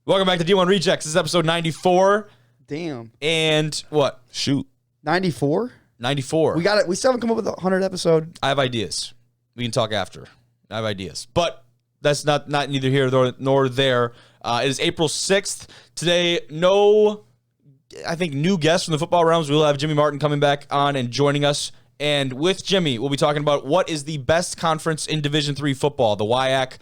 Welcome back to D1 Rejects. This is episode 94. Damn. And what? Shoot. 94? 94. We got it. We still haven't come up with a 100 episode. I have ideas. We can talk after. I have ideas. But that's not neither here nor there. It is April 6th. Today, new guests from the football realms. We'll have Jimmy Martin coming back on and joining us. And with Jimmy, we'll be talking about what is the best conference in Division III football, the WIAC.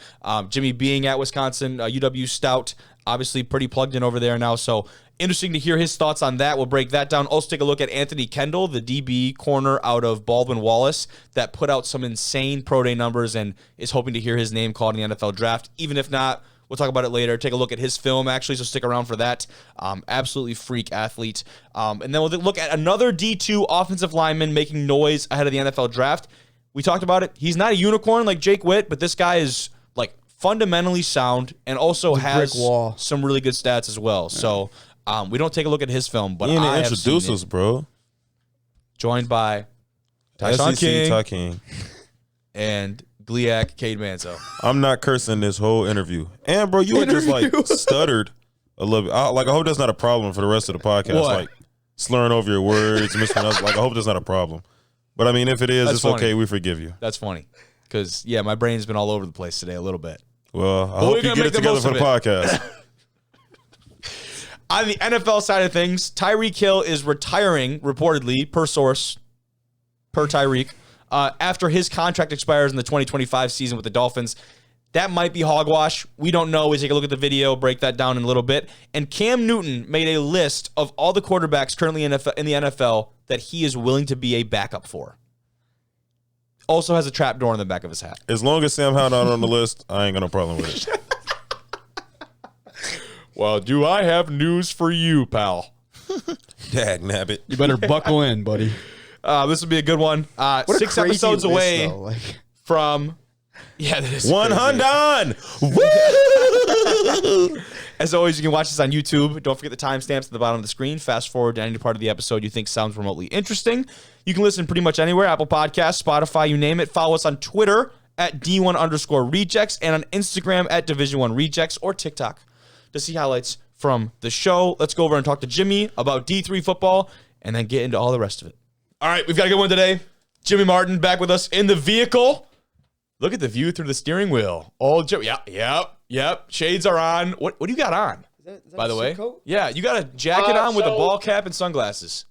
Jimmy being at Wisconsin, UW Stout, obviously pretty plugged in over there now. So interesting to hear his thoughts on that. We'll break that down. Also take a look at Anthony Kendall, the DB corner out of Baldwin Wallace that put out some insane pro day numbers and is hoping to hear his name called in the NFL draft. Even if not, we'll talk about it later. Take a look at his film, actually, so stick around for that. Absolutely freak athlete. And then we'll look at another D2 offensive lineman making noise ahead of the NFL draft. We talked about it. He's not a unicorn like Jake Witt, but this guy is like fundamentally sound and also has some really good stats as well. Yeah. So we don't take a look at his film, but I have introduce us, bro. Joined by Tyson King and Gliac Cade Manzo. I'm not cursing this whole interview. And, bro, you had just, like, stuttered a little bit. I hope that's not a problem for the rest of the podcast. What? Like, slurring over your words, mispronouncing. Like, I hope that's not a problem. But, I mean, if it is, it's funny. Okay. We forgive you. That's funny. Because, yeah, my brain's been all over the place today a little bit. Well, I hope you get it together for the podcast. On the NFL side of things, Tyreek Hill is retiring, reportedly, per source, per Tyreek, after his contract expires in the 2025 season with the Dolphins. That might be hogwash. We don't know. We take a look at the video, break that down in a little bit. And Cam Newton made a list of all the quarterbacks currently in the NFL that he is willing to be a backup for. Also has a trap door in the back of his hat. As long as Sam Howell not on the list, I ain't got no problem with it. Well, do I have news for you, pal? Dag nabbit. You better buckle in, buddy. This will be a good one. 6 episodes away from... Yeah, that is 100. Woo! As always, you can watch this on YouTube. Don't forget the timestamps at the bottom of the screen. Fast forward to any part of the episode you think sounds remotely interesting. You can listen pretty much anywhere. Apple Podcasts, Spotify, you name it. Follow us on Twitter at D1_Rejects and on Instagram at Division1 Rejects or TikTok to see highlights from the show. Let's go over and talk to Jimmy about D3 football and then get into all the rest of it. All right, we've got a good one today. Jimmy Martin back with us in the vehicle. Look at the view through the steering wheel. Oh, yep. Shades are on. What do you got on? Is that by the way? coat? Yeah, you got a jacket on with a ball cap and sunglasses.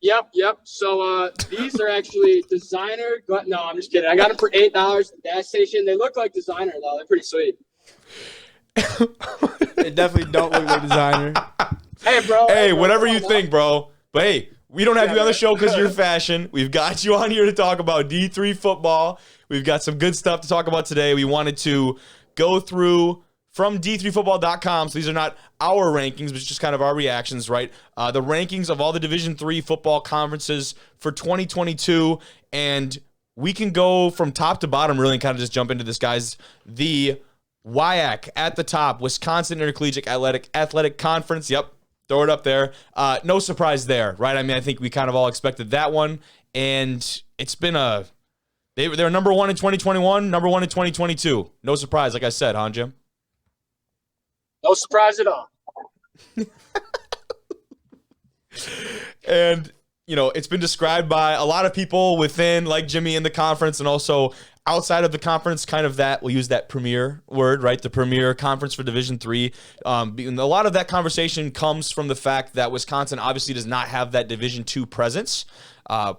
Yep. So these are actually designer. No, I'm just kidding. I got them for $8 at the gas station. They look like designer though. They're pretty sweet. They definitely don't look like designer. Hey, bro. Hey, whatever you think, bro. But hey, we don't have you on the show because you're fashion. We've got you on here to talk about D3 football. We've got some good stuff to talk about today. We wanted to go through from D3football.com. So these are not our rankings, but it's just kind of our reactions, right? The rankings of all the Division III football conferences for 2022. And we can go from top to bottom really and kind of just jump into this, guys. The WIAC at the top, Wisconsin Intercollegiate Athletic Conference. Yep, throw it up there. No surprise there, right? I mean, I think we kind of all expected that one. And it's been they're number one in 2021, number one in 2022. No surprise, like I said, huh, Jim? No surprise at all. And, it's been described by a lot of people within, like Jimmy, in the conference and also outside of the conference, kind of that, we'll use that premier word, right? The premier conference for Division III. And a lot of that conversation comes from the fact that Wisconsin obviously does not have that Division II presence.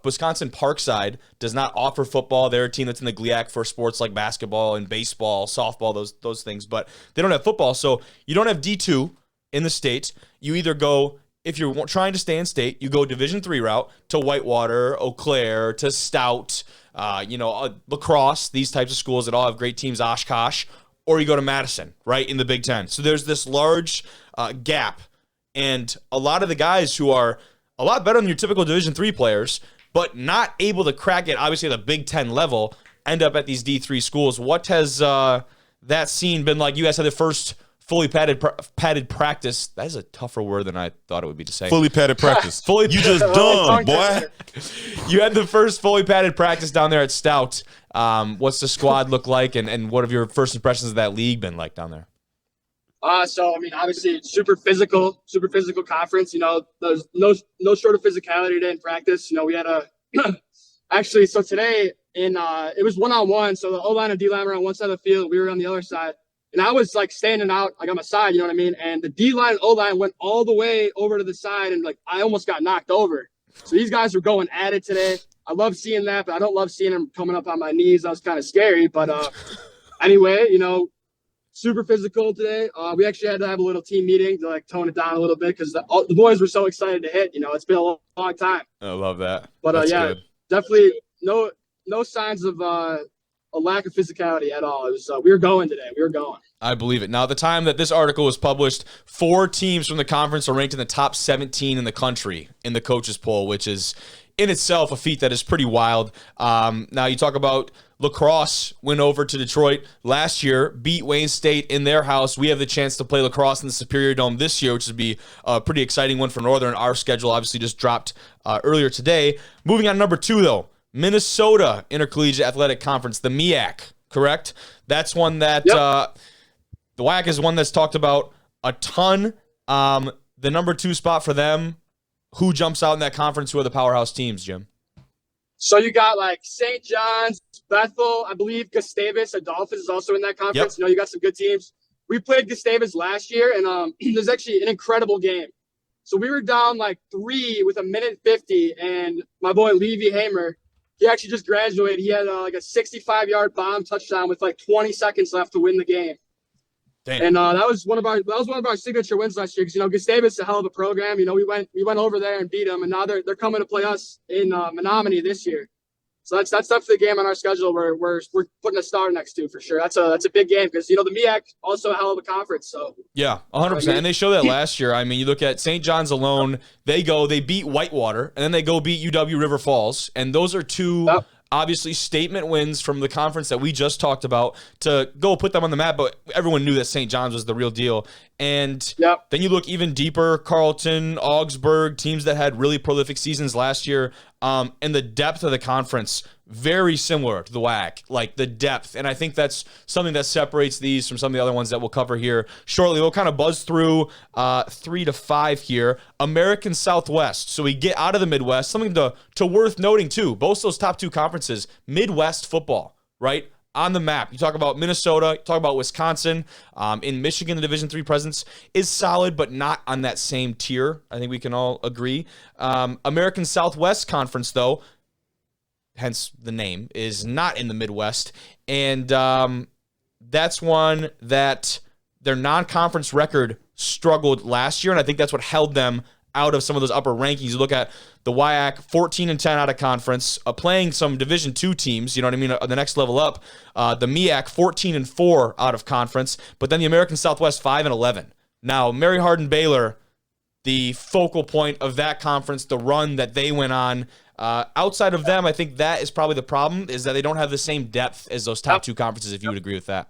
Wisconsin Parkside does not offer football. They're a team that's in the GLIAC for sports like basketball and baseball, softball, those things, but they don't have football. So you don't have D2 in the state. You either go, if you're trying to stay in state, you go Division III route to Whitewater, Eau Claire, to Stout, La Crosse, these types of schools that all have great teams, Oshkosh, or you go to Madison, right, in the Big Ten. So there's this large gap, and a lot of the guys who are a lot better than your typical Division III players, but not able to crack it, obviously, at the Big Ten level, end up at these D3 schools. What has that scene been like? You guys had the first fully padded practice. That is a tougher word than I thought it would be to say. Fully padded practice. You just dumb, boy. You had the first fully padded practice down there at Stout. What's the squad look like, and what have your first impressions of that league been like down there? So I mean, obviously, super physical conference. You know, there's no short of physicality today in practice. You know, we had a actually. So today it was 1-on-1. So the O line and D line were on one side of the field. We were on the other side, and I was like standing out like on my side. You know what I mean? And the D line and O line went all the way over to the side, and like I almost got knocked over. So these guys were going at it today. I love seeing that, but I don't love seeing them coming up on my knees. That was kind of scary. But anyway, you know. Super physical today. We actually had to have a little team meeting to like tone it down a little bit because the boys were so excited to hit. You know, it's been a long time. I love that. But yeah, good. definitely no signs of a lack of physicality at all. It was we were going today. We were going. I believe it. Now, the time that this article was published, 4 teams from the conference are ranked in the top 17 in the country in the coaches poll, which is in itself a feat that is pretty wild. Now, you talk about lacrosse went over to Detroit last year, beat Wayne State in their house. We have the chance to play lacrosse in the Superior Dome this year, which would be a pretty exciting one for Northern. Our schedule obviously just dropped earlier today. Moving on, number 2, though, Minnesota Intercollegiate Athletic Conference, the MEAC, correct? That's one that the WAC is one that's talked about a ton. The number 2 spot for them, who jumps out in that conference? Who are the powerhouse teams, Jim? So you got like St. John's, Bethel, I believe Gustavus, Adolphus is also in that conference. Yep. You know, you got some good teams. We played Gustavus last year, and it was actually an incredible game. So we were down like 3 with 1:50, and my boy Levi Hamer, he actually just graduated. He had like a 65-yard bomb touchdown with like 20 seconds left to win the game. Damn. And that was one of our signature wins last year because, you know, Gustavus is a hell of a program. You know, we went over there and beat them, and now they're coming to play us in Menominee this year. So that's definitely the game on our schedule where we're putting a star next to for sure. That's a big game because, you know, the MEAC also a hell of a conference. So yeah, 100%. And they showed that last year. I mean, you look at St. John's alone, they beat Whitewater, and then they go beat UW River Falls, and those are 2 obviously statement wins from the conference that we just talked about to go put them on the map, but everyone knew that St. John's was the real deal. And then you look even deeper, Carleton, Augsburg, teams that had really prolific seasons last year, and the depth of the conference, very similar to the WAC, like the depth. And I think that's something that separates these from some of the other ones that we'll cover here shortly. We'll kind of buzz through 3 to 5 here. American Southwest. So we get out of the Midwest. Something to worth noting, too. Both those top 2 conferences, Midwest football, right? On the map. You talk about Minnesota, you talk about Wisconsin. In Michigan, the Division III presence is solid, but not on that same tier. I think we can all agree. American Southwest Conference, though, hence the name, is not in the Midwest. And that's one that their non-conference record struggled last year, and I think that's what held them out of some of those upper rankings. You look at the WIAC, 14-10 out of conference, playing some Division II teams, you know what I mean, the next level up. The MEAC, 14-4 out of conference, but then the American Southwest, 5-11. Now, Mary Hardin Baylor, the focal point of that conference, the run that they went on. Outside of them, I think that is probably the problem, is that they don't have the same depth as those top 2 conferences, if you would agree with that.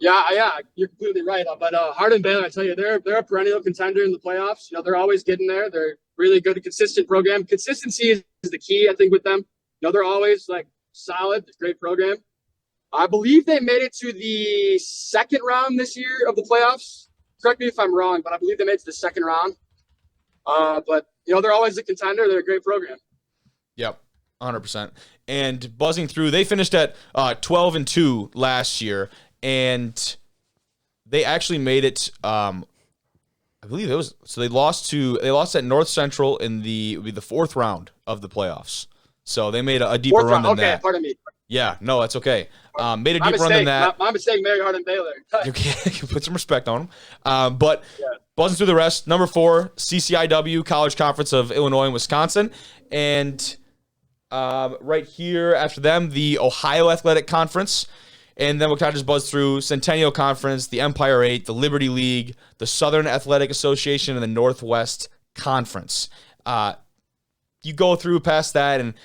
Yeah, you're completely right. But Hardin Baylor, I tell you, they're a perennial contender in the playoffs. You know, they're always getting there. They're really good, consistent program. Consistency is the key, I think, with them. You know, they're always like solid, great program. I believe they made it to the 2nd round this year of the playoffs. Correct me if I'm wrong, but I believe they made it to the 2nd round. But you know, they're always a contender. They're a great program. Yep, 100%. And buzzing through, they finished at 12-2 last year. And they actually made it. I believe it was. So they lost at North Central in the 4th round of the playoffs. So they made a deeper run than that. Okay, pardon me. Yeah, no, that's okay. Made a deeper run than that. My mistake, Mary Hardin Baylor. You can put some respect on them. But buzzing through the rest. Number 4, CCIW, College Conference of Illinois and Wisconsin, and right here after them, the Ohio Athletic Conference. And then we'll kind of just buzz through Centennial Conference, the Empire 8, the Liberty League, the Southern Athletic Association, and the Northwest Conference. You go through past that, and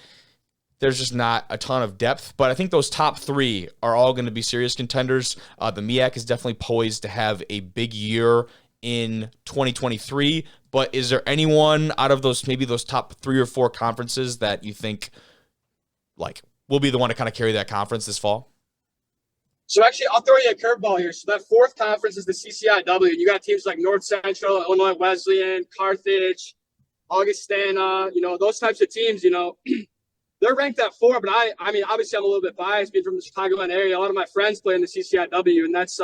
there's just not a ton of depth. But I think those top 3 are all going to be serious contenders. The MEAC is definitely poised to have a big year in 2023. But is there anyone out of those, maybe those top 3 or 4 conferences that you think like will be the one to kind of carry that conference this fall? So actually, I'll throw you a curveball here. So that fourth conference is the CCIW. And you got teams like North Central, Illinois Wesleyan, Carthage, Augustana, those types of teams, they're ranked at 4. But I mean, obviously I'm a little bit biased being from the Chicagoland area. A lot of my friends play in the CCIW, and that's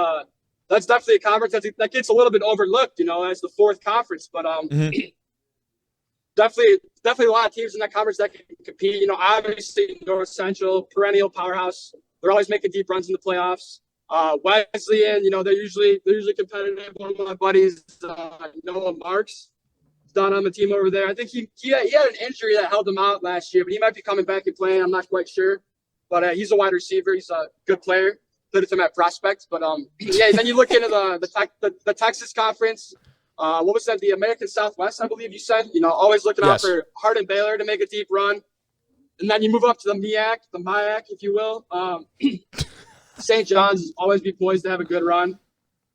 definitely a conference that gets a little bit overlooked, as the fourth conference. But definitely a lot of teams in that conference that can compete. Obviously North Central, perennial powerhouse. They're always making deep runs in the playoffs. Wesleyan, they're usually competitive. One of my buddies, Noah Marks, done on the team over there. I think he had an injury that held him out last year, but he might be coming back and playing. I'm not quite sure. But he's a wide receiver. He's a good player. Played with him at prospects. But then you look into the Texas Conference. What was that? The American Southwest, I believe you said. Always looking out for Hardin Baylor to make a deep run. And then you move up to the MIAC, if you will. St. John's always be poised to have a good run.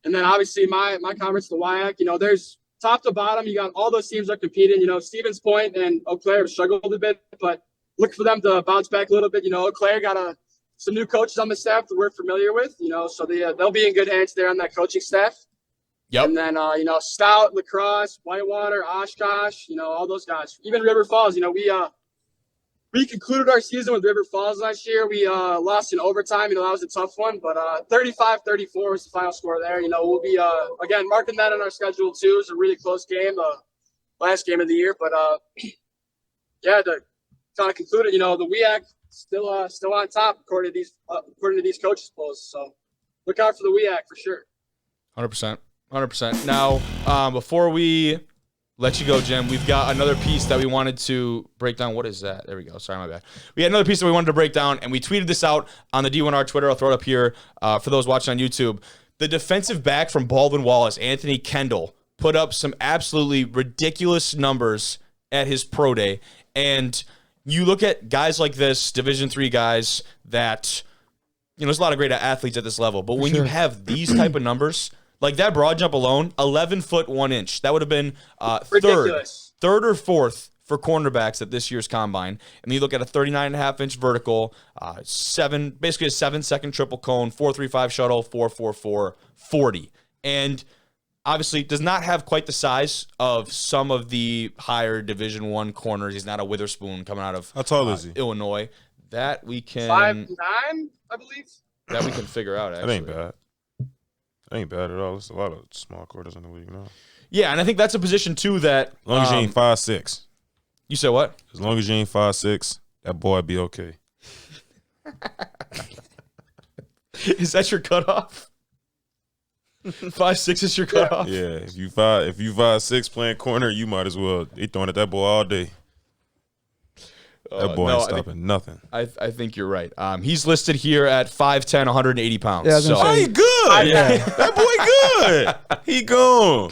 And then obviously my conference, the WIAC, there's top to bottom. You got all those teams that are competing. Stevens Point and Eau Claire have struggled a bit, but look for them to bounce back a little bit. Eau Claire got some new coaches on the staff that we're familiar with, so they'll be in good hands there on that coaching staff. Yep. And then, Stout, La Crosse, Whitewater, Oshkosh, all those guys. Even River Falls, we concluded our season with River Falls last year. We lost in overtime. That was a tough one, but 35-34 was the final score there. We'll be, again, marking that on our schedule too. It was a really close game, last game of the year. But, to kind of conclude it, the WIAC still on top according to these coaches' polls. So look out for the WIAC for sure. 100%. Now, before we let you go, Jim, we've got another piece that we wanted to break down. What is that? There we go. Sorry, my bad. We had another piece that we wanted to break down, and we tweeted this out on the D1R Twitter. I'll throw it up here for those watching on YouTube. The defensive back from Baldwin Wallace, Anthony Kendall, put up some absolutely ridiculous numbers at his pro day. And you look at guys like this, Division III guys, that, there's a lot of great athletes at this level. But when you have these type of numbers, like that broad jump alone, 11 foot 1 inch. That would have been third or fourth for cornerbacks at this year's combine. And then you look at a 39.5 inch vertical, basically a 7-second triple cone, 4.35 shuttle, 4.44 40. And obviously does not have quite the size of some of the higher Division I corners. He's not a Witherspoon coming out of How tall is he? Illinois. That we can 5'9", I believe. That we can figure out. Actually, That ain't bad. That ain't bad at all. There's a lot of small quarters in the league now. Yeah, and I think that's a position too that. As long as you ain't 5'6". You said what? As long as you ain't 5'6", that boy be okay. Is that your cutoff? 5'6" is your cutoff? Yeah, if you 5'6" playing corner, you might as well. They throwing at that boy all day. That boy ain't stopping nothing. I think you're right. He's listed here at 5'10", 180 pounds. Yeah, so he good. Yeah. That boy good. He gone.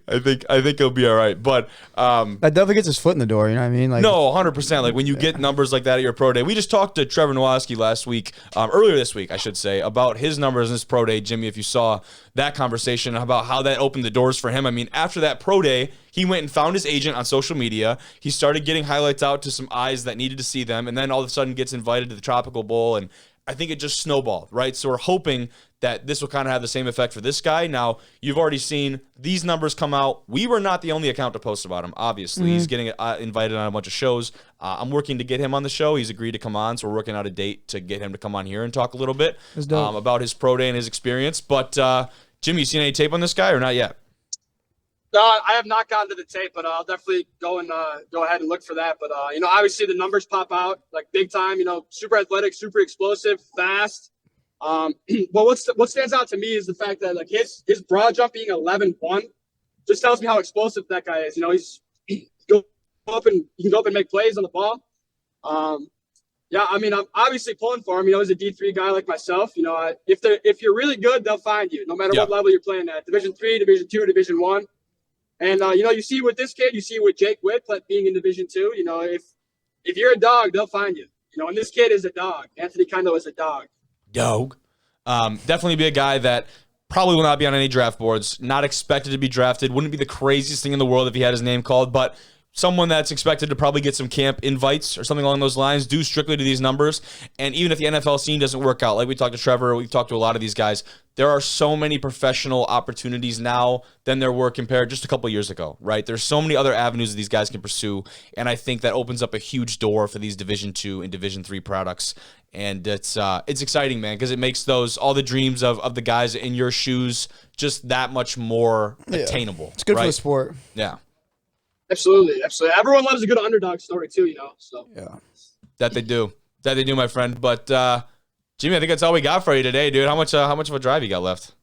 I think he'll be all right. But That definitely gets his foot in the door. You know what I mean? Like, no, 100%. Like when you get numbers like that at your pro day. We just talked to Trevor Nowaski last week, earlier this week, I should say, about his numbers in his pro day. Jimmy, if you saw that conversation about how that opened the doors for him. I mean, after that pro day, he went and found his agent on social media. He started getting highlights out to some eyes that needed to see them, and then all of a sudden gets invited to the Tropical Bowl, and I think it just snowballed, right? So we're hoping that this will kind of have the same effect for this guy. Now, you've already seen these numbers come out. We were not the only account to post about him, obviously. He's getting invited on a bunch of shows. I'm working to get him on the show. He's agreed to come on, so we're working out a date to get him to come on here and talk a little bit about his pro day and his experience. But, Jimmy, you seen any tape on this guy or not yet? No, I have not gotten to the tape, but I'll definitely go ahead and look for that. But obviously the numbers pop out like big time. Super athletic, super explosive, fast. But what stands out to me is the fact that like his broad jump being 11.1 just tells me how explosive that guy is. He can go up and make plays on the ball. Yeah, I mean, I'm obviously pulling for him. He's a D3 guy like myself. If you're really good, they'll find you, no matter what level you're playing at. Division III, Division II, Division I. And you see with this kid, you see with Jake Witt being in Division II. If you're a dog, they'll find you. And this kid is a dog. Anthony Kendall is a dog. Definitely be a guy that probably will not be on any draft boards. Not expected to be drafted. Wouldn't be the craziest thing in the world if he had his name called, but someone that's expected to probably get some camp invites or something along those lines, due strictly to these numbers. And even if the NFL scene doesn't work out, like we talked to Trevor, we've talked to a lot of these guys, there are so many professional opportunities now than there were compared just a couple of years ago, right? There's so many other avenues that these guys can pursue, and I think that opens up a huge door for these Division II and Division III products. And it's exciting, man, because it makes all the dreams of the guys in your shoes just that much more attainable. It's good right? for the sport. Yeah. Absolutely. Everyone loves a good underdog story too, So Yeah. That they do, my friend. But Jimmy, I think that's all we got for you today, dude. How much of a drive you got left?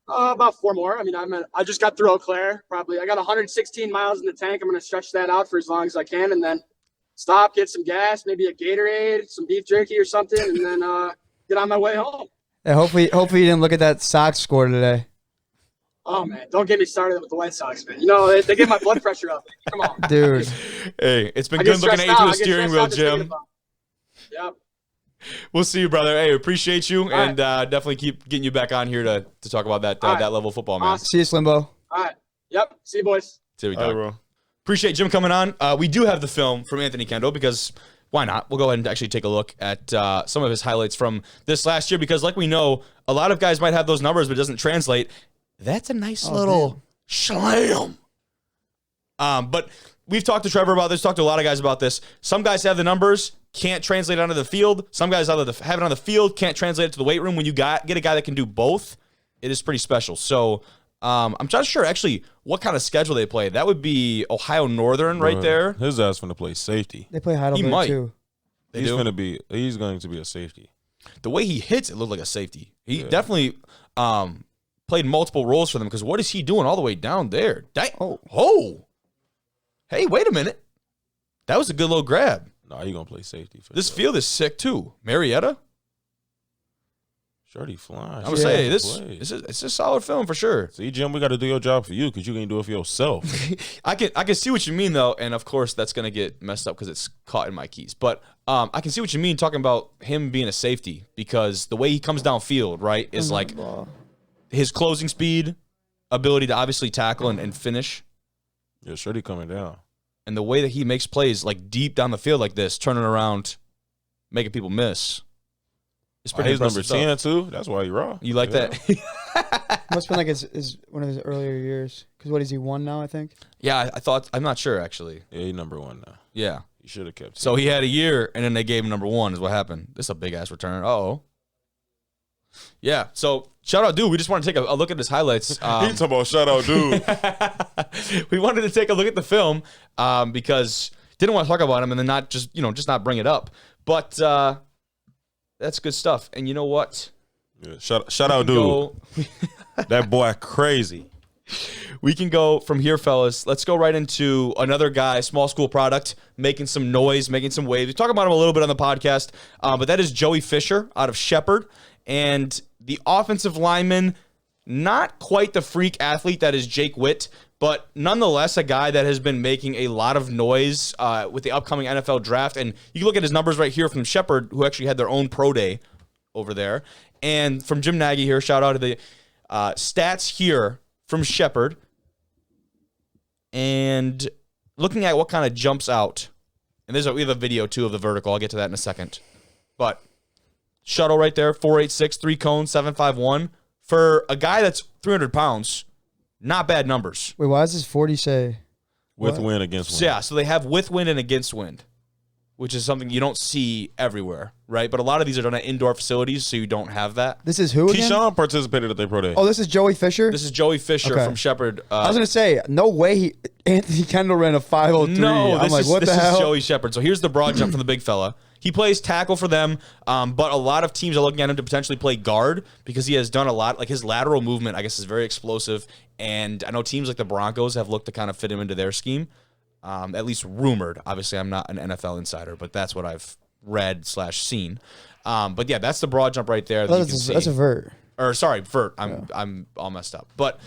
About 4 more. I mean, I just got through Eau Claire. Probably, I got 116 miles in the tank. I'm gonna stretch that out for as long as I can, and then stop, get some gas, maybe a Gatorade, some beef jerky or something, and then get on my way home. Yeah, hopefully you didn't look at that Sox score today. Oh man, don't get me started with the White Sox, man. They get my blood pressure up. Come on, Dude. Hey, it's been good looking at you through the steering wheel, Jim. Yep. We'll see you, brother. Hey, appreciate you, All and definitely keep getting you back on here to talk about that that level of football, man. Awesome. See you, Slimbo. All right. Yep. See you, boys. See you, All right, bro. Appreciate Jim coming on. We do have the film from Anthony Kendall because why not? We'll go ahead and actually take a look at some of his highlights from this last year because, like we know, a lot of guys might have those numbers, but it doesn't translate. That's a nice little slam. But we've talked to Trevor about this, talked to a lot of guys about this. Some guys have the numbers, can't translate it onto the field. Some guys have it on the field, can't translate it to the weight room. When you get a guy that can do both, it is pretty special. So I'm not sure actually what kind of schedule they play. That would be Ohio Northern right there. His ass finna play safety. They play Heidelberg too. He's going to be a safety. The way he hits, it looked like a safety. He definitely played multiple roles for them because what is he doing all the way down there? Oh. Hey, wait a minute. That was a good little grab. Nah, he gonna play safety. This field is sick too. Marietta? Shorty flying. I would say it's a solid film for sure. See, Jim, we got to do your job for you because you can't do it for yourself. I can see what you mean though, and of course that's gonna get messed up because it's caught in my keys. But I can see what you mean talking about him being a safety because the way he comes downfield, right, is like his closing speed, ability to obviously tackle and finish. Yeah, Shorty coming down. And the way that he makes plays like deep down the field like this, turning around, making people miss. It's pretty impressive. He's number 10 too. That's why he raw. You like that? Must have been like his one of his earlier years. Because what is he, 1 now, I think? Yeah, I'm not sure actually. Yeah, he's number 1 now. Yeah. He should have kept it. So he had a year and then they gave him number 1 is what happened. This is a big ass return. Uh-oh. Yeah, so shout out, dude. We just want to take a look at his highlights. He's talking about shout out, dude. We wanted to take a look at the film because didn't want to talk about him and then not just not bring it up. But that's good stuff. And you know what? Yeah, shout out, dude. That boy crazy. We can go from here, fellas. Let's go right into another guy, small school product, making some noise, making some waves. We talk about him a little bit on the podcast, but that is Joey Fisher out of Shepherd. And the offensive lineman, not quite the freak athlete that is Jake Witt, but nonetheless a guy that has been making a lot of noise with the upcoming NFL draft. And you can look at his numbers right here from Shepherd, who actually had their own pro day over there. And from Jim Nagy here, shout out to the stats here from Shepherd. And looking at what kind of jumps out. And we have a video, too, of the vertical. I'll get to that in a second. But shuttle right there, 4.86, 3 cones, 7.51. For a guy that's 300 pounds, not bad numbers. Wait, why does this 40 say? With wind, against wind. So, yeah, so they have with wind and against wind, which is something you don't see everywhere, right? But a lot of these are done at indoor facilities, so you don't have that. This is who again? Keyshawn participated at their pro day. Oh, this is Joey Fisher? This is Joey Fisher from Shepherd. I was going to say, no way Anthony Kendall ran a 5.03. No, I'm like, what the hell? This is Joey Shepherd. So here's the broad jump from the big fella. He plays tackle for them, but a lot of teams are looking at him to potentially play guard because he has done a lot. Like his lateral movement, I guess, is very explosive. And I know teams like the Broncos have looked to kind of fit him into their scheme, at least rumored. Obviously, I'm not an NFL insider, but that's what I've read/seen. But yeah, that's the broad jump right there. That's a vert. Or sorry, vert. I'm all messed up. But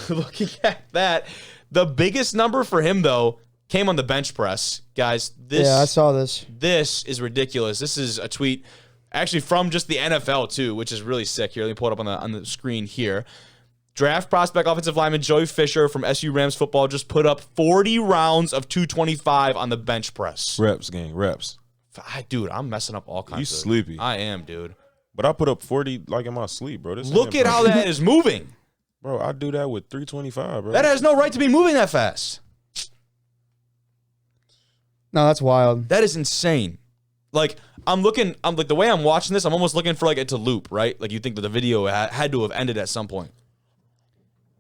looking at that, the biggest number for him though came on the bench press, guys. I saw this. This is ridiculous. This is a tweet actually from just the NFL too, which is really sick. Here, let me pull it up on the screen here. Draft prospect offensive lineman Joey Fisher from SU Rams football just put up 40 rounds of 225 on the bench press. Reps, gang, reps. Dude, I'm messing up all kinds. You sleepy? I am, dude. But I put up 40 like in my sleep, bro. Look at how that is moving. Bro, I do that with 325, bro. That has no right to be moving that fast. No, that's wild. That is insane. Like, I'm like, the way I'm watching this, I'm almost looking for like it to loop, right? Like, you think that the video had to have ended at some point.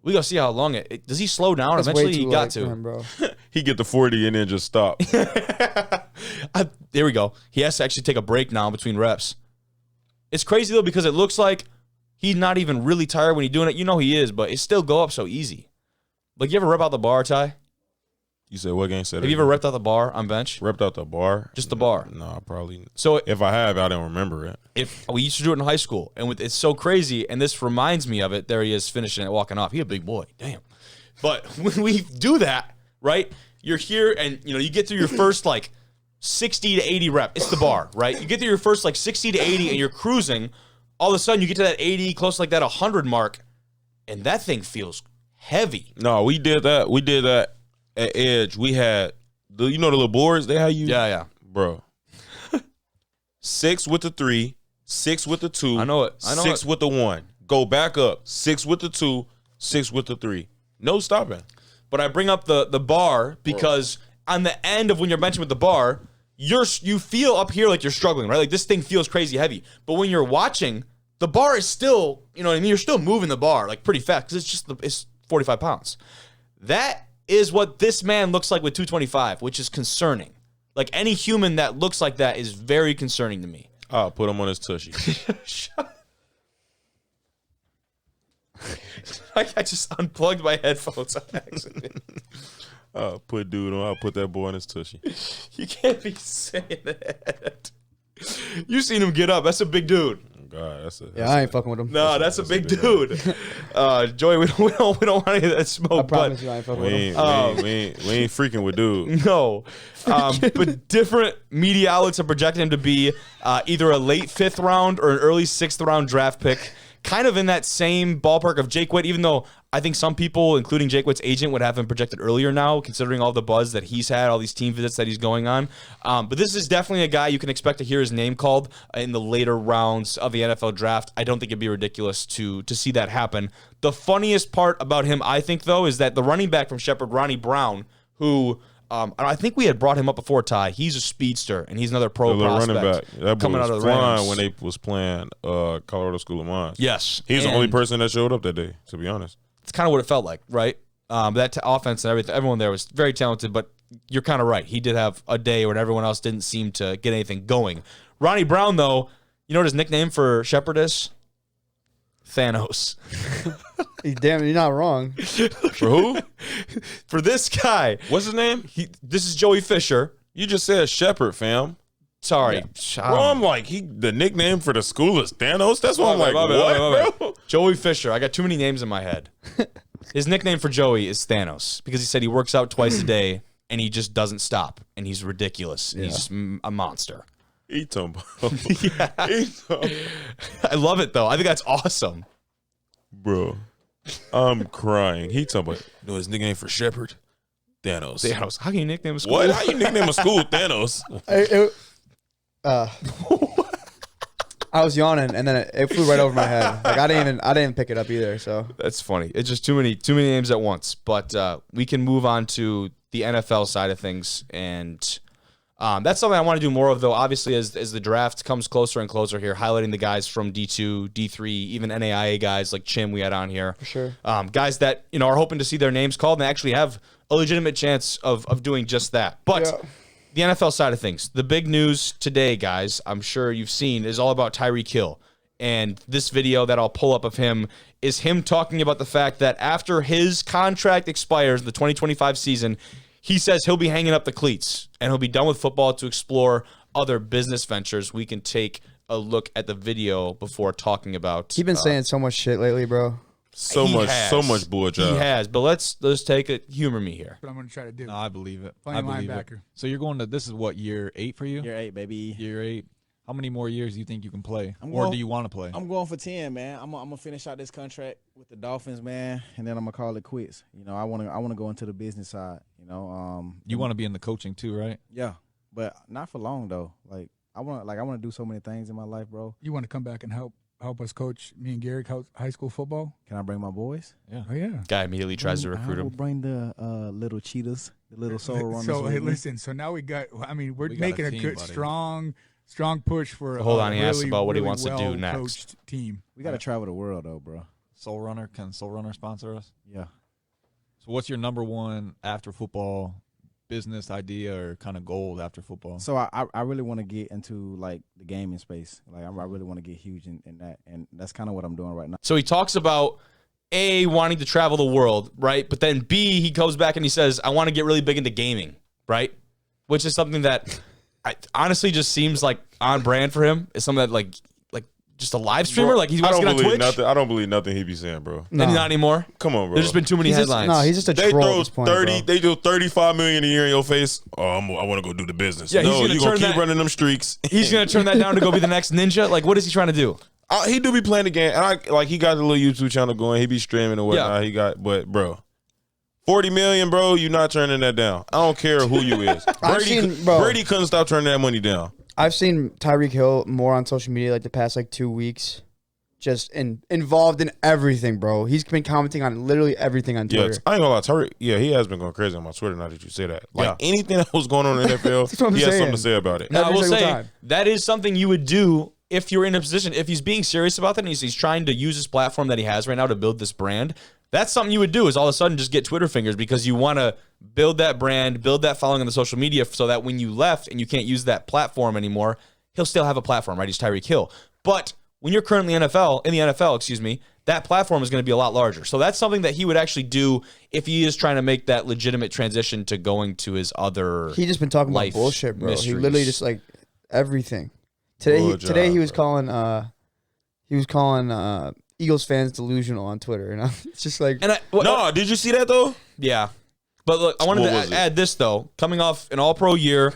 We gotta see how long it does he slow down? That's Eventually way too he got late to. for him, bro. He get the 40 and then just stop. There we go. He has to actually take a break now between reps. It's crazy though because it looks like he's not even really tired when he's doing it. You know he is, but it still go up so easy. Like, you ever rep out the bar, Ty? You said what game said? Have you ever repped out the bar on bench? Repped out the bar? Just the bar. No, probably. So If I have, I don't remember it. if we used to do it in high school, and it's so crazy, and this reminds me of it. There he is finishing it, walking off. He a big boy, damn. But when we do that, right? You're here, and you get through your first like 60 to 80 rep. It's the bar, right? You get through your first like 60 to 80, and you're cruising. All of a sudden, you get to that 80, close to like that 100 mark, and that thing feels heavy. No, we did that. We did that at Edge. We had the little boards. They had you. Yeah. Bro. 6 with the 3, 6 with the 2. I know it. 6 with the 1. Go back up. 6 with the 2, 6 with the 3. No stopping. But I bring up the bar because on the end of when you're benching with the bar, you feel up here like you're struggling, right? Like, this thing feels crazy heavy. But when you're watching, the bar is still, you know what I mean? You're still moving the bar like pretty fast because it's 45 pounds. That is what this man looks like with 225, which is concerning. Like, any human that looks like that is very concerning to me. I'll put him on his tushy. I just unplugged my headphones on accident. I'll put that boy on his tushy. You can't be saying that. You seen him get up. That's a big dude. God, I ain't fucking with him. No, that's a big dude. Joey, we don't want any of that smoke. I promise you I ain't fucking with him. We ain't freaking with dude. No. But different media outlets have projected him to be either a late 5th round or an early 6th round draft pick. Kind of in that same ballpark of Jake Witt, even though I think some people, including Jake Witt's agent, would have him projected earlier now, considering all the buzz that he's had, all these team visits that he's going on. But this is definitely a guy you can expect to hear his name called in the later rounds of the NFL draft. I don't think it'd be ridiculous to see that happen. The funniest part about him, I think, though, is that the running back from Shepherd, Ronnie Brown, who I think we had brought him up before, Ty. He's a speedster, and he's another pro prospect. Running back. That boy coming was out of the flying Rams when they was playing Colorado School of Mines. Yes. He's the only person that showed up that day, to be honest. It's kind of what it felt like, right? That offense and everything, everyone there was very talented, but you're kind of right. He did have a day when everyone else didn't seem to get anything going. Ronnie Brown, though, you know what his nickname for Shepherd is? Thanos. Damn, you're not wrong. For who? For this guy. What's his name? This is Joey Fisher. You just said Shepherd, fam. Sorry. Bro, I'm like, the nickname for the school is Thanos? That's what I'm like, what, bro? Joey Fisher. I got too many names in my head. His nickname for Joey is Thanos because he said he works out twice a day and he just doesn't stop and he's ridiculous. Yeah. He's just a monster. He talking Yeah. I love it, though. I think that's awesome. Bro, I'm crying. He talking about, his nickname for Shepherd? Thanos. Thanos. How can you nickname a school? What? How you nickname a school Thanos? I was yawning, and then it flew right over my head. Like, I didn't pick it up either. So that's funny. It's just too many names at once. But we can move on to the NFL side of things, and that's something I want to do more of, though. Obviously, as the draft comes closer and closer here, highlighting the guys from D2, D3, even NAIA guys like Chim we had on here. For sure. Guys that are hoping to see their names called and actually have a legitimate chance of doing just that. But the NFL side of things, the big news today, guys, I'm sure you've seen, is all about Tyreek Hill. And this video that I'll pull up of him is him talking about the fact that after his contract expires, the 2025 season, he says he'll be hanging up the cleats and he'll be done with football to explore other business ventures. We can take a look at the video before talking about. He's been saying so much shit lately, bro. So much bull job. He has, but let's take it. Humor me here. What I'm going to try to do. No, I believe it. Playing I believe linebacker. it. So you're going to, this is what, year 8 for you? Year 8, baby. Year 8. How many more years do you think you can play, do you want to play? I'm going for 10, man. I'm gonna finish out this contract with the Dolphins, man, and then I'm gonna call it quits. You know, I wanna go into the business side. You know, you want to be in the coaching too, right? Yeah, but not for long though. Like I wanna do so many things in my life, bro. You want to come back and help us coach me and Gary high school football? Can I bring my boys? Yeah. Oh yeah. Guy immediately tries to I recruit will him. bring the little cheetahs, the little soul runners. So with hey, me. listen. So now we're got making a a team, good, buddy. strong push for. Hold on, he asked really, about what he really wants to do next. well-coached team. We gotta travel the world though, bro. Soul Runner, can Soul Runner sponsor us? Yeah. So what's your number one after football business idea or kind of goal after football? So I really want to get into like the gaming space. Like I really want to get huge in that, and that's kind of what I'm doing right now. So he talks about A, wanting to travel the world, right? But then B, he goes back and he says, I want to get really big into gaming, right? Which is something that honestly just seems like on brand for him. It's something that like just a live streamer, Bro, like he wants to get on Twitch. Nothing. I don't believe nothing he be saying, bro. And not anymore. Come on, bro. There's just been too many headlines. He's just a They troll at throw this point, 30. bro. They do 35 million a year in your face. Oh, I want to go do the business. Yeah, he's no, gonna you gonna turn keep that- running them streaks. He's gonna turn that down to go be the next ninja. Like, what is he trying to do? He do be playing the game, and he got the little YouTube channel going. He be streaming and whatnot. Yeah. But bro, 40 million, bro. You not turning that down. I don't care who you is. Brady couldn't stop turning that money down. I've seen Tyreek Hill more on social media like the past 2 weeks. Just involved in everything, bro. He's been commenting on literally everything on Twitter. Yeah, I ain't gonna lie, Tyreek. Yeah, he has been going crazy on my Twitter. Now that you say that, like anything that was going on in the NFL, That's what I'm he has saying. something to say about it. Now, I Every will single say time. that is something you would do if you're in a position. If he's being serious about that and he's trying to use his platform that he has right now to build this brand, that's something you would do is all of a sudden just get Twitter fingers because you want to build that brand, build that following on the social media so that when you left and you can't use that platform anymore, he'll still have a platform, right? He's Tyreek Hill. But when you're currently in the NFL, that platform is going to be a lot larger. So that's something that he would actually do if he is trying to make that legitimate transition to going to his other. He just been talking about life bullshit, bro. mysteries. He literally just like everything. Today he was calling Eagles fans delusional on Twitter, and it's just like No, did you see that though? Yeah. But look, I wanted What was to it? add this, though. Coming off an all-pro year,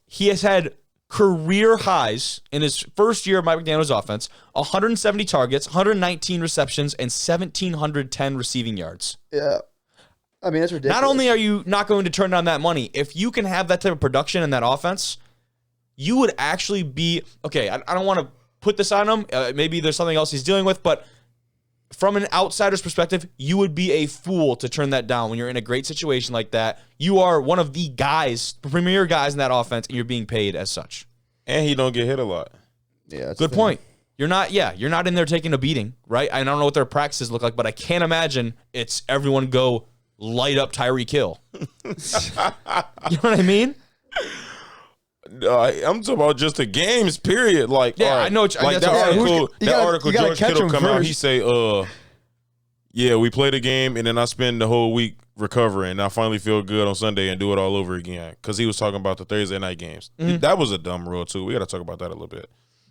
he has had career highs in his first year of Mike McDaniel's offense, 170 targets, 119 receptions, and 1,710 receiving yards. yeah. I mean, that's ridiculous. Not only are you not going to turn down that money, if you can have that type of production in that offense, you would actually be – okay, I don't want to put this on him. Maybe there's something else he's dealing with, but from an outsider's perspective, you would be a fool to turn that down when you're in a great situation like that. You are one of the premier guys in that offense, and you're being paid as such. And he don't get hit a lot. Yeah, that's Good the thing. point. You're not in there taking a beating, right? I don't know what their practices look like, but I can't imagine it's everyone go light up Tyreek Hill. You know what I mean? I'm talking about just the games, period. Like, Yeah, all right, I know. Like that article, you gotta George catch Kittle him come out. first. He say, yeah, we play the game, and then I spend the whole week recovering. And I finally feel good on Sunday and do it all over again. Because he was talking about the Thursday night games. That was a dumb rule too. We got to talk about that a little bit.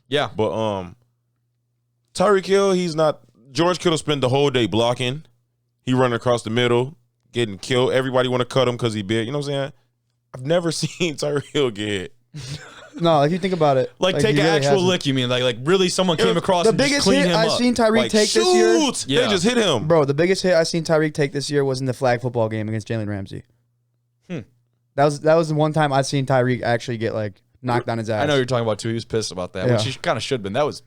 Yeah. But Tyreek Hill, he's not. George Kittle spent the whole day blocking. He running across the middle, getting killed. Everybody want to cut him because he big. You know what I'm saying? I've never seen Tyreek Hill get hit. No, like you think about it. Like take he an really actual hasn't. lick, you mean? Like really someone came across The and just biggest cleaned hit him I've up. seen Tyreek Like, take this year, shoot! Yeah. They just hit him. bro. The biggest hit I've seen Tyreek take this year was in the flag football game against Jalen Ramsey. That was the one time I've seen Tyreek actually get like knocked on his ass. I know you're talking about too. He was pissed about that, Yeah. which he kind of should have been. That was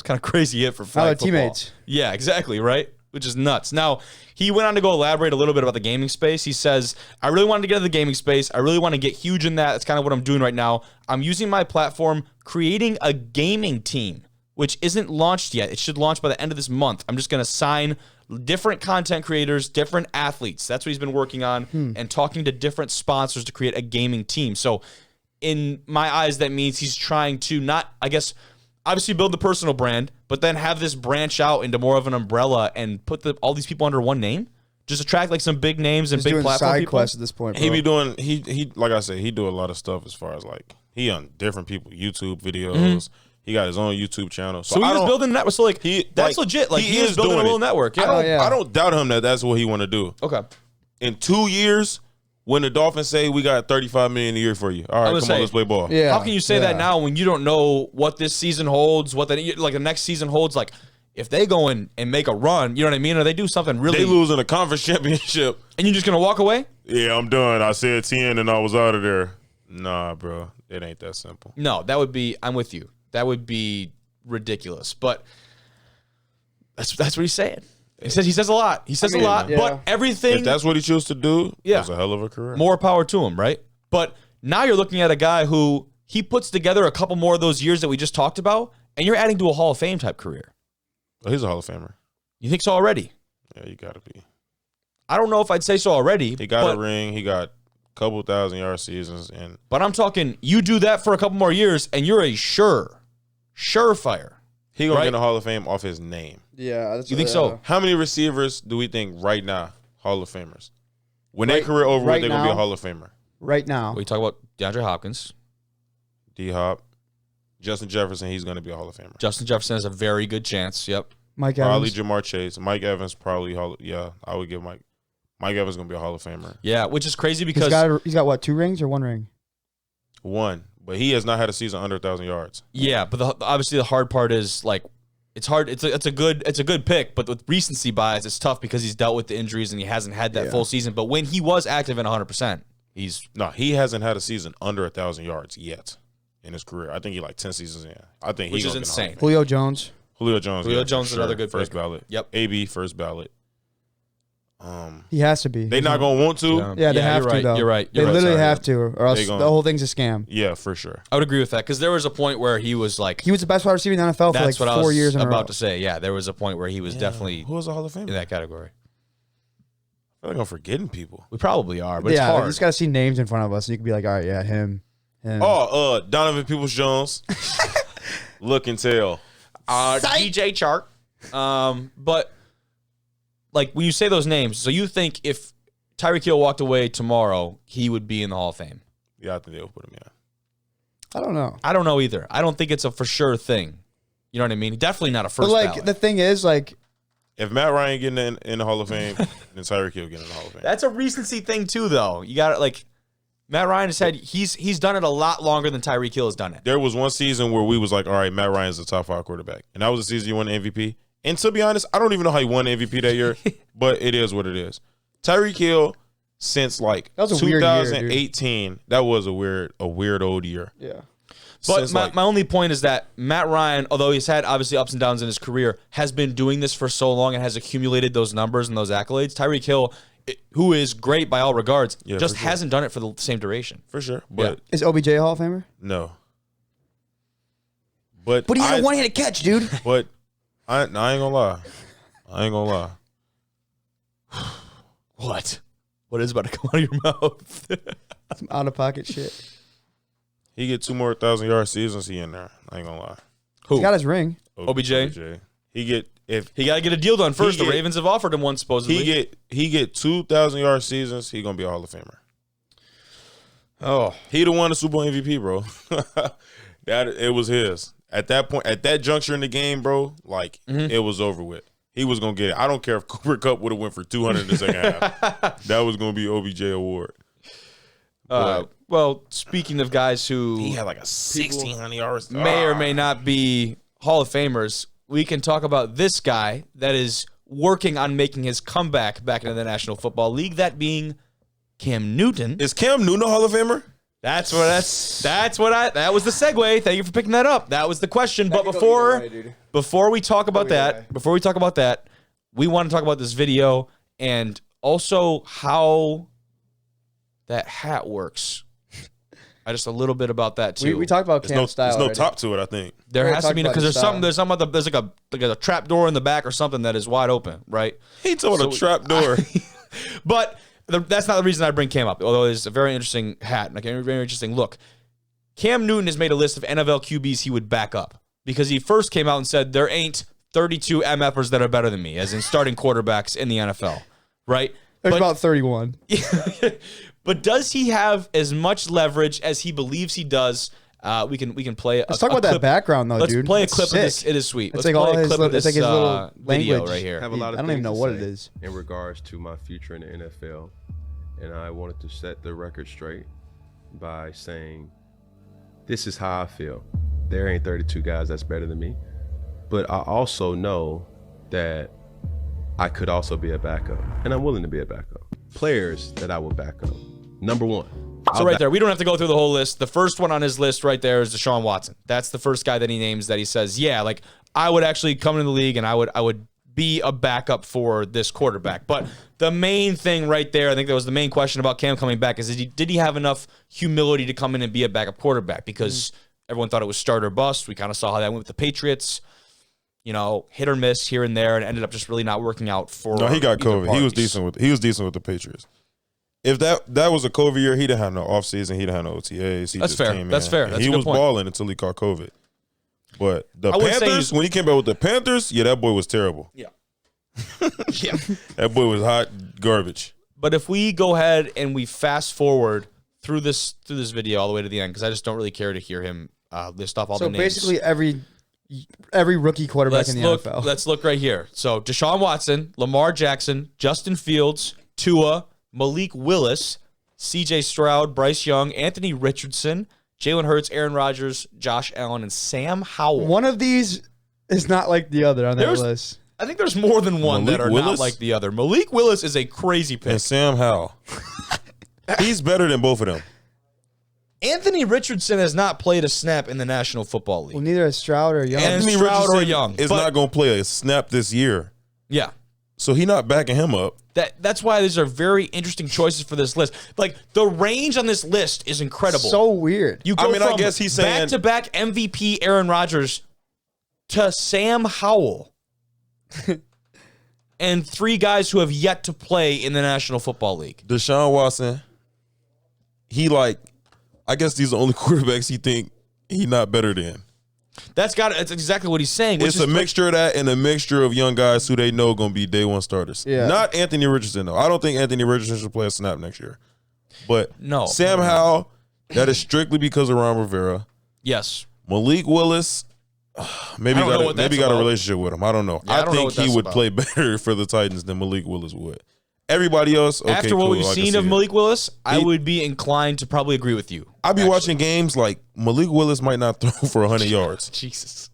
kind of crazy hit for Now flag they're football. teammates. Yeah, exactly, right? Which is nuts. Now, he went on to go elaborate a little bit about the gaming space. He says, I really wanted to get into the gaming space. I really want to get huge in that. That's kind of what I'm doing right now. I'm using my platform, creating a gaming team, which isn't launched yet. It should launch by the end of this month. I'm just going to sign different content creators, different athletes. That's what he's been working on, and talking to different sponsors to create a gaming team. So in my eyes, that means he's trying to not, I guess, obviously build the personal brand, but then have this branch out into more of an umbrella and put all these people under one name. Just attract like some big names and He's big doing platform side people. quests at this point. He Bro. be doing he like I said, he do a lot of stuff as far as like he on different people YouTube videos. He got his own YouTube channel. So he was building a network. So like that's like, legit. Like he he is is building a doing little it. network. Yeah. yeah. I don't doubt him that that's what he want to do. Okay. In 2 years, When the Dolphins say we got $35 million a year for you, all right, come on, let's play ball. Yeah. How can you say that now when you don't know what this season holds, what the next season holds? Like, if they go in and make a run, you know what I mean, or they do something really, They lose in a conference championship, and you're just gonna walk away? Yeah, I'm done. I said 10 and I was out of there. Nah, bro, it ain't that simple. No, that would be. I'm with you. That would be ridiculous. But that's what he's saying. He says a lot. He says a lot. yeah. But everything. If that's what he chooses to do, Yeah. that's a hell of a career. More power to him, right? But now you're looking at a guy who he puts together a couple more of those years that we just talked about, and you're adding to a Hall of Fame type career. Oh, he's a Hall of Famer. You think so already? Yeah, you got to be. I don't know if I'd say so already. He got a ring. He got a couple 1,000-yard seasons. But I'm talking, you do that for a couple more years, and you're a surefire. He going to Right? get in the Hall of Fame off his name. Yeah. That's, You think so? How many receivers do we think right now Hall of Famers? When their Right- career over, right they're going to be a now? Hall of Famer. Right now. We talk about DeAndre Hopkins. D-Hop. Justin Jefferson, he's going to be a Hall of Famer. Justin Jefferson has a very good chance. Yep. Mike Probably Evans. Jamar Chase. Mike Evans probably I would give Mike Evans going to be a Hall of Famer. Yeah, which is crazy He's because got what, 2 rings or 1 ring? One. But he has not had a season under 1,000 yards. yeah, but obviously the hard part is like it's hard. It's a good pick, but with recency bias, it's tough because he's dealt with the injuries and he hasn't had that full season. But when he was active and 100%, he hasn't had a season under 1,000 yards yet in his career. I think he like 10 seasons in. I think which he's is insane. Julio Jones. Julio Jones. Julio yeah, Jones for is another sure. good first pick. ballot. Yep. AB first ballot. He has to be. They not gonna want to. Yeah, they have you're to, right. though. You're right. They You're right. literally Sorry. have to, or else They the gonna- whole thing's a scam. Yeah, for sure. I would agree with that because there was a point where he was like, He was the best wide receiver in the NFL for that's like what I 4 was years in a row. about to say. Yeah, there was a point where he was definitely Who was a Hall of Famer? in that category. I feel like I'm forgetting people. We probably are, but Yeah, it's you hard. just got to see names in front of us, and you can be like, all right, yeah, him. Donovan Peoples-Jones. Look and tell. DJ Chark. But like when you say those names, so you think if Tyreek Hill walked away tomorrow, he would be in the Hall of Fame? Yeah, I think they'll put him in. I don't know. I don't know either. I don't think it's a for sure thing. You know what I mean? Definitely not a first But like ballot. the thing is, like, If Matt Ryan getting in the Hall of Fame, then Tyreek Hill getting in the Hall of Fame. That's a recency thing too, though. You got like Matt Ryan has said he's done it a lot longer than Tyreek Hill has done it. There was one season where we was like, all right, Matt Ryan's the top 5 quarterback. And that was the season he won the MVP. And to be honest, I don't even know how he won the MVP that year, but it is what it is. Tyreek Hill, since like That was a weird year, dude. 2018, that was a weird old year. yeah. But Since, my only point is that Matt Ryan, although he's had obviously ups and downs in his career, has been doing this for so long and has accumulated those numbers and those accolades. Tyreek Hill, who is great by all regards, Yeah, just for sure. hasn't done it for the same duration. For sure. But Is OBJ a Hall of Famer? no. But But he had a one-handed catch, dude. But I ain't gonna lie. I ain't gonna lie. What? What is about to come out of your mouth? Some out-of-pocket shit. He get 2 more 1,000-yard seasons, he in there. I ain't gonna lie. Who? He got his ring. OBJ? He get He got to get a deal done first. He The get- Ravens have offered him one supposedly. he get 2,000-yard seasons, he gonna be a Hall of Famer. Oh, He the one the Super Bowl MVP, bro. That it was his. At that point, at that juncture in the game, bro, like it was over with. He was gonna get it. I don't care if Cooper Kupp would have went for 200 in the second half. That was gonna be OBJ award. well, speaking of guys who He had like a 1,600 yards. may or may not be Hall of Famers, we can talk about this guy that is working on making his comeback back into the National Football League, that being Cam Newton. Is Cam Newton a Hall of Famer? That was the segue. Thank you for picking that up. That was the question. But before we talk about that, we want to talk about this video and also how that hat works. Just a little bit about that too. We talked about Cam's style. There's no already. top to it, I think. There We has to talked be about because his style. there's like a trap door in the back or something that is wide open, right? He told a trap door. But that's not the reason I bring Cam up, although it's a very interesting hat and a very interesting look. Cam Newton has made a list of NFL QBs he would back up because he first came out and said there ain't 32 MFers that are better than me, as in starting quarterbacks in the NFL, right? There's But- about 31. But does he have as much leverage as he believes he does? We can play. Let's talk about that background, though, Let's dude. play a It's clip of sick. this. It is sweet. It's Let's like all play a his clip little, of this it's like his little video language. right here. have a lot of I don't even things know to what say it is. in regards to my future in the NFL. and I wanted to set the record straight by saying, this is how I feel. There ain't 32 guys that's better than me. But I also know that I could also be a backup, and I'm willing to be a backup. Players that I will back up. Number one. So right there, we don't have to go through the whole list. The first one on his list right there is Deshaun Watson. That's the first guy that he names that he says, yeah, like I would actually come into the league and I would be a backup for this quarterback. But the main thing right there, I think that was the main question about Cam coming back, is did he have enough humility to come in and be a backup quarterback? Because everyone thought it was start or bust. We kind of saw how that went with the Patriots. You know, hit or miss here and there, and ended up just really not working out for. No, he got COVID. parties. He was decent with the Patriots. If that was a COVID year, he didn't have no offseason. He didn't have no OTAs. He That's just fair. Came That's in, fair. and That's he a good was point. balling until he caught COVID. But the I wouldn't say Panthers, when he came back with the Panthers, yeah, that boy was terrible. Yeah. Yeah. That boy was hot garbage. But if we go ahead and we fast forward through this video all the way to the end, because I just don't really care to hear him list off all the So names. basically, every rookie quarterback in the NFL. Let's look right here. So Deshaun Watson, Lamar Jackson, Justin Fields, Tua, Malik Willis, C.J. Stroud, Bryce Young, Anthony Richardson, Jalen Hurts, Aaron Rodgers, Josh Allen, and Sam Howell. One of these is not like the other on that list. I think there's more than one Malik that are Willis? not like the other. Malik Willis is a crazy pick. And Sam Howell. He's better than both of them. Anthony Richardson has not played a snap in the National Football League. Well, neither is Stroud or Young. And Anthony Stroud or Richardson Young, is but- not going to play a snap this year. Yeah. So he not backing him up. That's why these are very interesting choices for this list. Like, the range on this list is incredible. So weird. You go I mean, I from guess he's saying- back-to-back MVP Aaron Rodgers to Sam Howell. And three guys who have yet to play in the National Football League. Deshaun Watson, I guess these are the only quarterbacks he think he not better than. That's exactly what he's saying. It's a mixture of that and a mixture of young guys who they know going to be day one starters. Yeah. Not Anthony Richardson, though. I don't think Anthony Richardson should play a snap next year. But No. Sam Howell, that is strictly because of Ron Rivera. Yes. Malik Willis, maybe I don't know got what that's a about. relationship with him. I don't know. Yeah, I don't know think what he that's would about. play better for the Titans than Malik Willis would. Everybody else, okay, After what cool, we've I can seen see of it. Malik Willis, I would be inclined to probably agree with you. I'd be actually. watching games like Malik Willis might not throw for 100 yards. Jesus.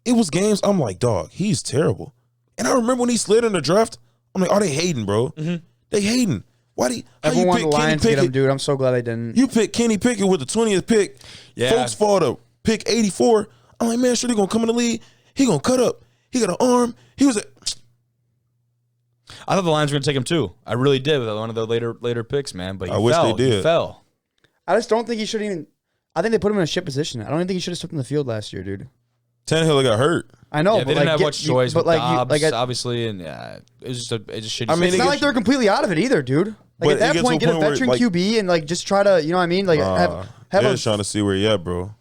It was games I'm like, dog, he's terrible. And I remember when he slid in the draft, I'm like, oh, they hating, bro. Mm-hmm. They hating. Why do you, how you Everyone pick wanted the Kenny Lions to get him, Pickett? dude. I'm so glad they didn't. You pick Kenny Pickett with the 20th pick. Yeah. Folks fall to pick 84. I'm like, man, sure, he going to come in the league. He going to cut up. He got an arm. He was a... I thought the Lions were going to take him too. I really did with one of the later picks, man. But he I wish fell. they did. He fell. I just don't think he should even. I think they put him in a shit position. I don't even think he should have stepped in the field last year, dude. Tannehill got hurt. I know, Yeah, but they didn't like, have get- much choice. But With like, Dobbs, obviously, and yeah, it's just a shitty. I mean, it's it not gets- like they're completely out of it either, dude. Like But at that it gets point, to a get a point where, veteran like- QB and like just try to, you know what I mean? Like have They're a. just trying to see where he at, bro.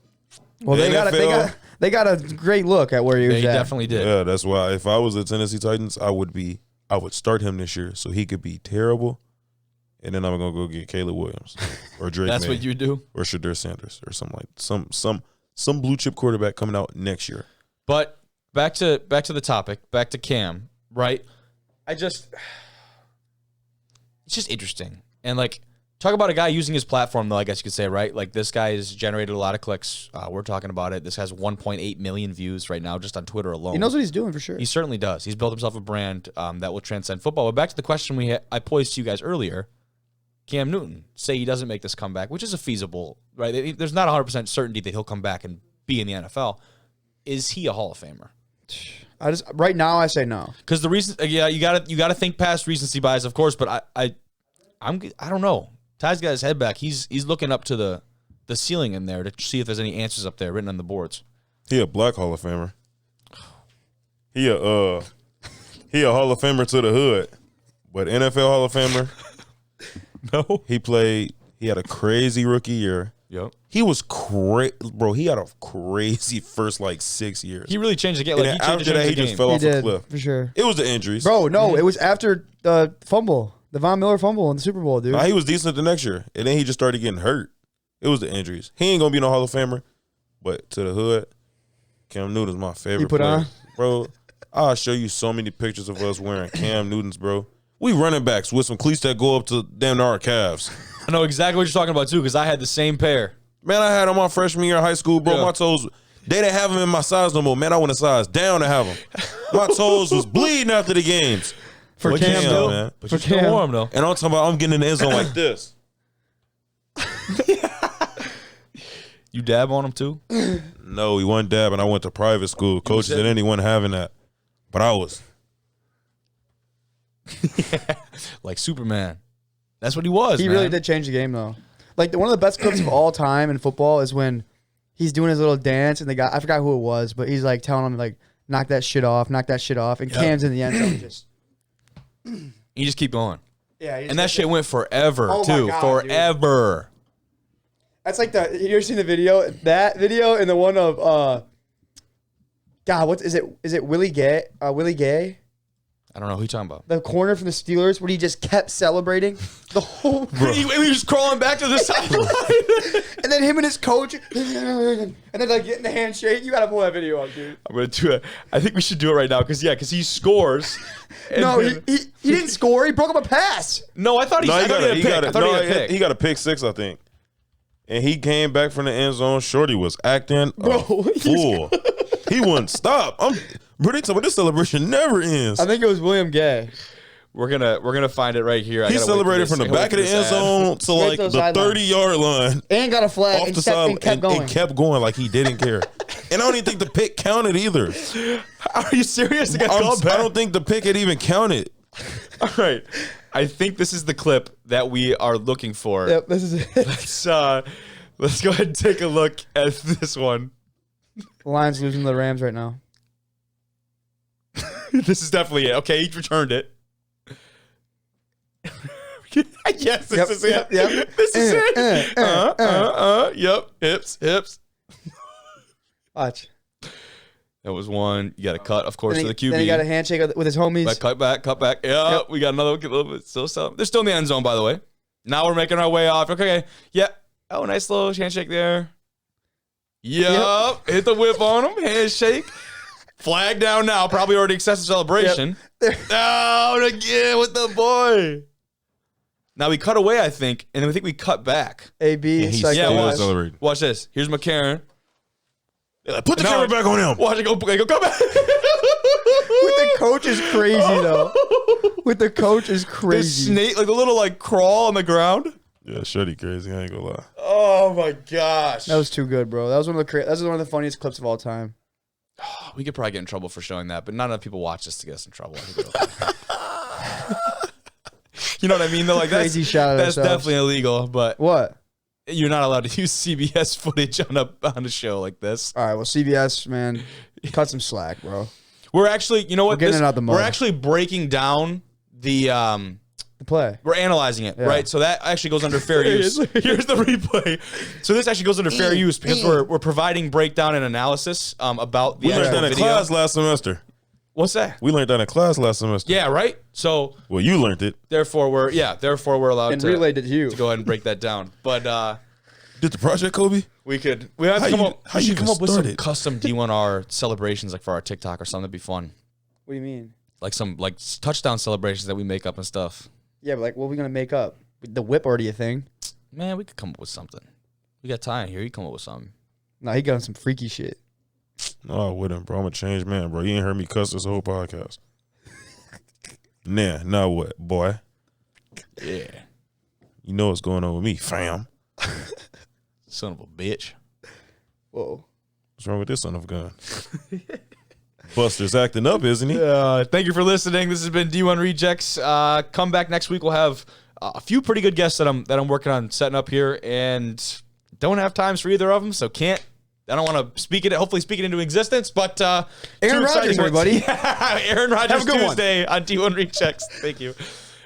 Well, The they NFL got a great look at where he was They at. definitely did. Yeah, that's why if I was the Tennessee Titans, I would start him this year so he could be terrible, and then I'm gonna go get Caleb Williams or Drake. That's May what you do. or Shadur Sanders or something like some blue chip quarterback coming out next year. But back to the topic, back to Cam, right? It's just interesting. And like talk about a guy using his platform though, I guess you could say, right? Like this guy has generated a lot of clicks. We're talking about it. This has 1.8 million views right now just on Twitter alone. He knows what he's doing for sure. He certainly does. He's built himself a brand that will transcend football. But back to the question I posed to you guys earlier, Cam Newton, say he doesn't make this comeback, which is a feasible, right? There's not 100% certainty that he'll come back and be in the NFL. Is he a Hall of Famer? Right now I say no. Because the reason, yeah, you gotta think past recency bias, of course. But I don't know. Ty's got his head back. He's looking up to the ceiling in there to see if there's any answers up there written on the boards. He a black Hall of Famer. He a Hall of Famer to the hood, but NFL Hall of Famer. No, He had a crazy rookie year. Yep. He was bro. He had a crazy first 6 years. He really changed the game. And Like, then he after that, he just fell He off did a cliff. for sure. It was the injuries, Bro, no, it was after the fumble, the Von Miller fumble in the Super Bowl, dude. Nah, he was decent the next year, and then he just started getting hurt. It was the injuries. He ain't gonna be no Hall of Famer, but to the hood, Cam Newton's my favorite. You put player. on? Bro. I'll show you so many pictures of us wearing Cam Newtons, bro. We running backs with some cleats that go up to damn near our calves. I know exactly what you're talking about too, because I had the same pair. Man, I had them my freshman year of high school, bro. Yeah. My toes, they didn't have them in my size no more. Man, I went a size down to have them. My toes was bleeding after the games. For Cam, Cam, though. man. But For you're still Cam. warm though. And I'm talking about I'm getting in the end zone like this. You dab on them too? No, he wasn't dabbing. I went to private school. Coaches and anyone having that. But I was. Like Superman. That's what he was. He man. really did change the game, though. Like, one of the best clips of all time in football is when he's doing his little dance, and the guy, I forgot who it was, but he's like telling him, like, knock that shit off, and Cam's in the end zone. Just, You just keep going. yeah, And that shit went forever Oh my too. God, Forever. That's like you ever seen the video? That video and the one of God, what is it? Is it Willie Gay? Willie Gay, I don't know who you're talking about. the corner from the Steelers, where he just kept celebrating the whole. He was crawling back to the sideline. And then him and his coach, and then like getting the handshake. You gotta pull that video up, dude. I'm gonna do it. I think we should do it right now because he scores. And No, then- he didn't score. He broke up a pass. no, I thought he No, got a pick. I thought he got a pick. he got a pick 6, I think. And he came back from the end zone. Shorty was acting Bro, a fool. He wouldn't stop. Bro, they talking about this celebration never ends. I think it was William Gay. We're gonna find it right here. He celebrated from the back of the end zone to like to the the sideline. 30-yard line. And got a flag Off and the kept, side and kept going. and kept going like he didn't care. And I don't even think the pick counted either. Are you serious? It got I called back? don't think the pick had even counted. All right. I think this is the clip that we are looking for. Yep, this is it. Let's go ahead and take a look at this one. The Lions losing to the Rams right now. This is definitely it. Okay, he returned it. Yes, this is it. Yep. This is it. Yep. Hips. Watch. That was one. You got a cut, of course, Then to he, the QB. then he got a handshake with his homies. But cut back. Yeah, Yep. we got another little bit. They're still in the end zone, by the way. Now we're making our way off. Okay. Yeah. Oh, nice little handshake there. Yep. Hit the whip on him. Handshake. Flag down now. Probably already excessive celebration. Down again with the boy. Now we cut away, I think, and then I think we cut back. AB, Yeah, he's psycho still ass. celebrating. Watch this. Here's McCarron. Put the camera back on him. Watch it go come back. With the coach is crazy though. With the coach is The crazy. snake, like the little like crawl on the ground. Yeah, Shorty crazy. I ain't gonna lie. Oh my gosh. That was too good, bro. That was one of the funniest clips of all time. We could probably get in trouble for showing that, but not enough people watch this to get us in trouble. I think we're okay. You know what I mean? Though, like Crazy shot at that's ourselves. definitely illegal, but What? you're not allowed to use CBS footage on a show like this. All right, well, CBS, man, cut some slack, bro. We're actually, you know what? We're getting it out the mud. We're actually breaking down the The play. we're analyzing it, Yeah. right? So that actually goes under fair use. Here's the replay. So this actually goes under fair use because we're providing breakdown and analysis about the We learned actual that in video. class last semester. What's that? We learned that in class last semester. Yeah, right? So Well, you learned it. therefore we're allowed And to relayed it to you. go ahead and break that down. But Did the project, Kobe? we have to How come you- up. how We you should come even up with some started? custom D1R celebrations, like for our TikTok or something. That'd be fun. What do you mean? Like some like touchdown celebrations that we make up and stuff. Yeah, but like, what are we gonna make up? The whip already a thing. Man, we could come up with something. We got Ty in here. You come up with something. Nah, he got some freaky shit. No, I wouldn't, bro. I'm a changed man, bro. You ain't heard me cuss this whole podcast. Nah, now what, boy? Yeah, You know what's going on with me, fam. son of a bitch. Whoa. What's wrong with this son of a gun? Buster's acting up, isn't he? Thank you for listening. This has been D1 Rejects. Come back next week. We'll have a few pretty good guests that I'm working on setting up here, and don't have times for either of them, so can't. I don't want to hopefully speak it into existence, but Aaron two exciting Rodgers, ones. everybody. Yeah, Aaron Rodgers Have a good one. Tuesday on D1 Rejects. Thank you.